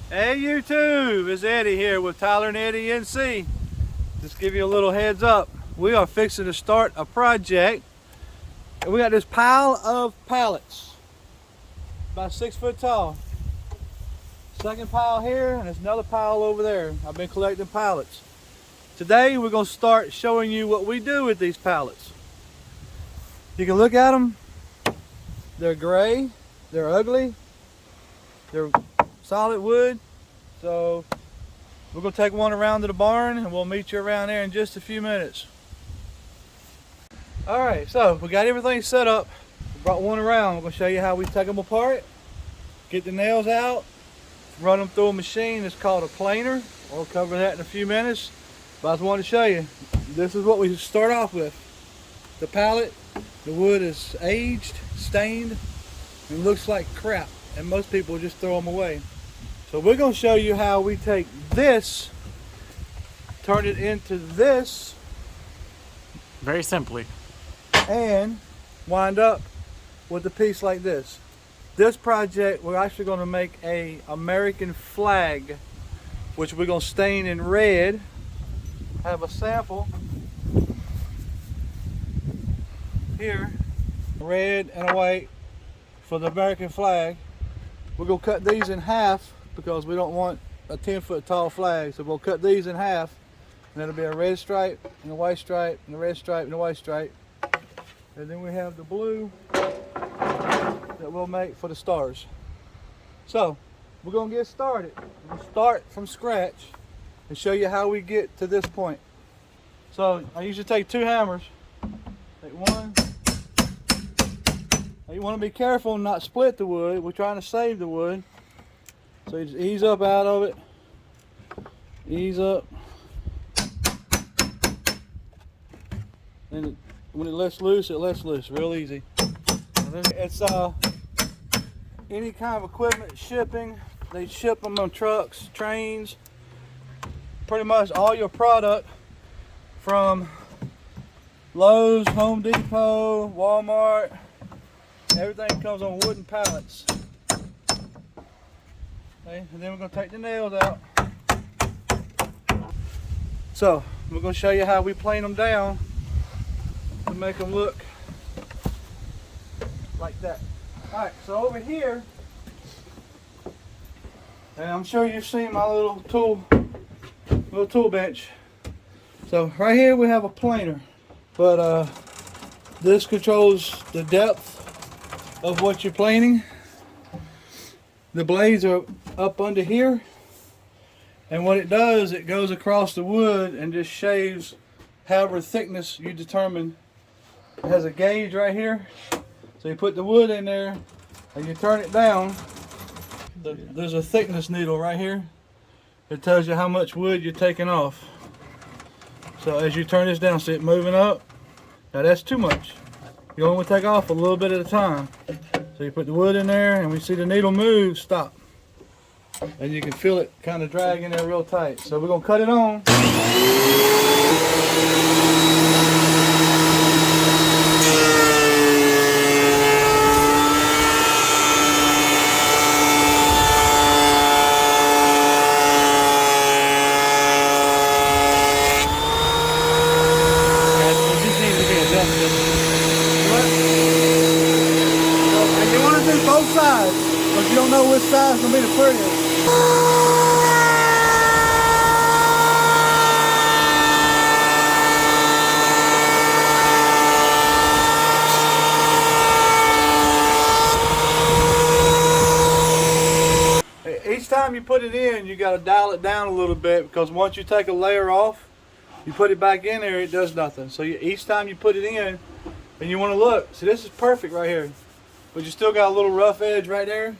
Hey YouTube, it's Eddie here with Tylerandeddienc. Just give you a little heads up. We are fixing to start a project. And we got this pile of pallets, about 6 foot tall. Second pile here, and there's another pile over there. I've been collecting pallets. Today we're going to start showing you what we do with these pallets. You can look at them. They're gray, they're ugly, they're solid wood. So we're going to take one around to the barn and we'll meet you around there in just a few minutes. Alright, so we got everything set up. We brought one around. We're going to show you how we take them apart, get the nails out, run them through a machine. It's called a planer. We'll cover that in a few minutes. But I just wanted to show you, this is what we start off with. The pallet, the wood is aged, stained, and looks like crap. And most people just throw them away. So we're going to show you how we take this, turn it into this. Very simply. And wind up with a piece like this. This project, we're actually going to make a American flag, which we're going to stain in red. Have a sample here, red and a white for the American flag. We're going to cut these in half because we don't want a 10-foot tall flag. So we'll cut these in half, and it'll be a red stripe and a white stripe and a red stripe and a white stripe. And then we have the blue that we'll make for the stars. So we're going to get started. We'll start from scratch and show you how we get to this point. So I usually take 2 hammers. Take one. Now you want to be careful and not split the wood. We're trying to save the wood. So you just ease up out of it. Ease up. And when it lets loose, it lets loose real easy. It's any kind of equipment shipping. They ship them on trucks, trains. Pretty much all your product from Lowe's, Home Depot, Walmart, everything comes on wooden pallets. Okay, and then we're going to take the nails out. So we're going to show you how we plane them down to make them look like that. Alright, so over here, and I'm sure you've seen my little tool bench. So right here we have a planer, but this controls the depth of what you're planing. The blades are up under here, and what it does, it goes across the wood and just shaves however thickness you determine. It has a gauge right here, so you put the wood in there and you turn it down. There's a thickness needle right here. It tells you how much wood you're taking off. So as you turn this down, see it moving up? Now that's too much. You only take off a little bit at a time. So you put the wood in there, and we see the needle move, stop. And you can feel it kind of drag in there real tight. So we're going to cut it on. And you want to do both sides, but you don't know which side's going to be the prettiest. Each time you put it in, you got to dial it down a little bit, because once you take a layer off, you put it back in there, it does nothing. So each time you put it in, and you want to look, see, this is perfect right here, but you still got a little rough edge right there.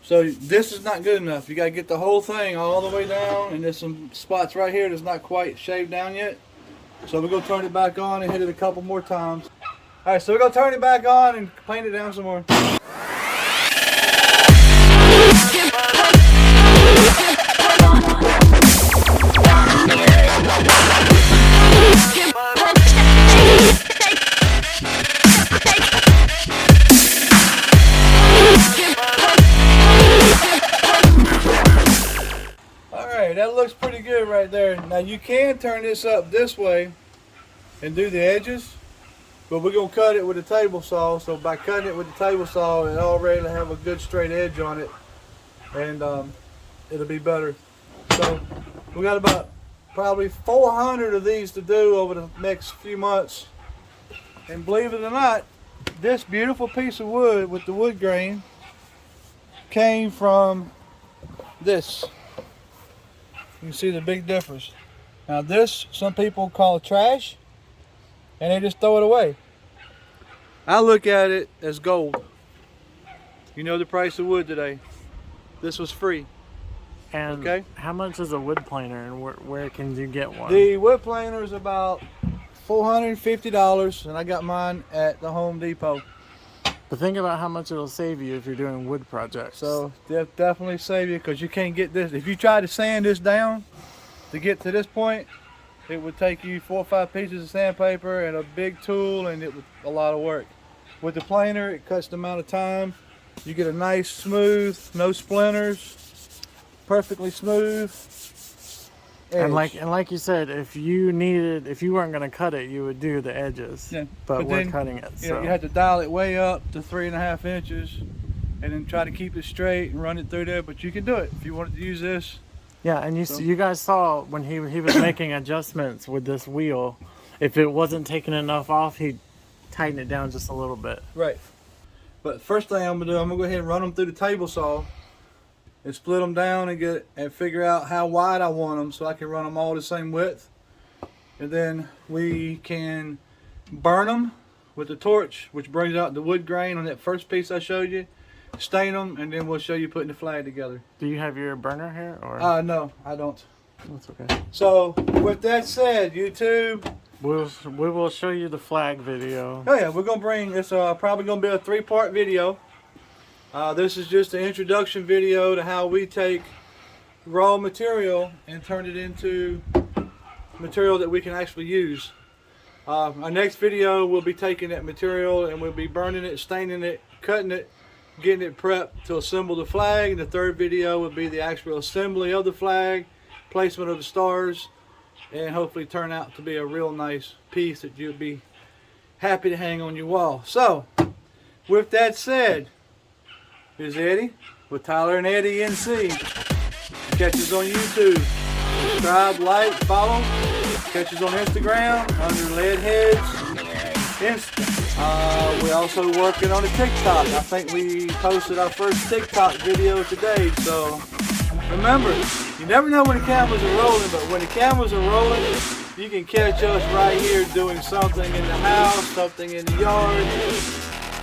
So this is not good enough. You got to get the whole thing all the way down, and there's some spots right here that's not quite shaved down yet. So we're going to turn it back on and hit it a couple more times. All right, so we're going to turn it back on and plane it down some more. that looks pretty good right there. Now you can turn this up this way and do the edges, but we're gonna cut it with a table saw. So by cutting it with the table saw, it already have a good straight edge on it, and it'll be better. So we got about probably 400 of these to do over the next few months. And believe it or not, this beautiful piece of wood with the wood grain came from this. You can see the big difference. Now this, some people call trash, and they just throw it away. I look at it as gold. You know the price of wood today. This was free. And okay, how much is a wood planer, and where can you get one? The wood planer is about $450, and I got mine at the Home Depot. But think about how much it'll save you if you're doing wood projects. So definitely save you, because you can't get this. If you try to sand this down to get to this point, it would take you 4 or 5 pieces of sandpaper and a big tool, and it was a lot of work. With the planer, it cuts the amount of time. You get a nice smooth, no splinters, perfectly smooth edge. And like you said, if you weren't going to cut it, you would do the edges. Yeah. But we're then, cutting it. You know, So you have to dial it way up to 3.5 inches, and then try to keep it straight and run it through there. But you can do it if you wanted to use this. yeah, and you guys saw when he was making adjustments with this wheel. If it wasn't taking enough off, he'd tighten it down just a little bit. Right. But first thing I'm gonna do, I'm gonna go ahead and run them through the table saw and split them down and figure out how wide I want them, so I can run them all the same width. And then we can burn them with the torch, which brings out the wood grain on that first piece I showed you. Stain them, and then we'll show you putting the flag together. Do you have your burner here, or? No, I don't. That's okay. So with that said, YouTube, We will show you the flag video. oh yeah, we're gonna bring this. Probably gonna be a 3-part video. This is just an introduction video to how we take raw material and turn it into material that we can actually use. Our next video, we'll be taking that material and we'll be burning it, staining it, cutting it, getting it prepped to assemble the flag. And the third video will be the actual assembly of the flag, placement of the stars, and hopefully turn out to be a real nice piece that you'll be happy to hang on your wall. So, with that said, here's Eddie with Tylerandeddienc. Catch us on YouTube. Subscribe, like, follow. Catch us on Instagram under Leadheads Insta. We're also working on a TikTok. I think we posted our first TikTok video today. So remember, you never know when the cameras are rolling, but when the cameras are rolling, you can catch us right here doing something in the house, something in the yard.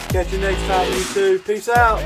Catch you next time, YouTube. Peace out.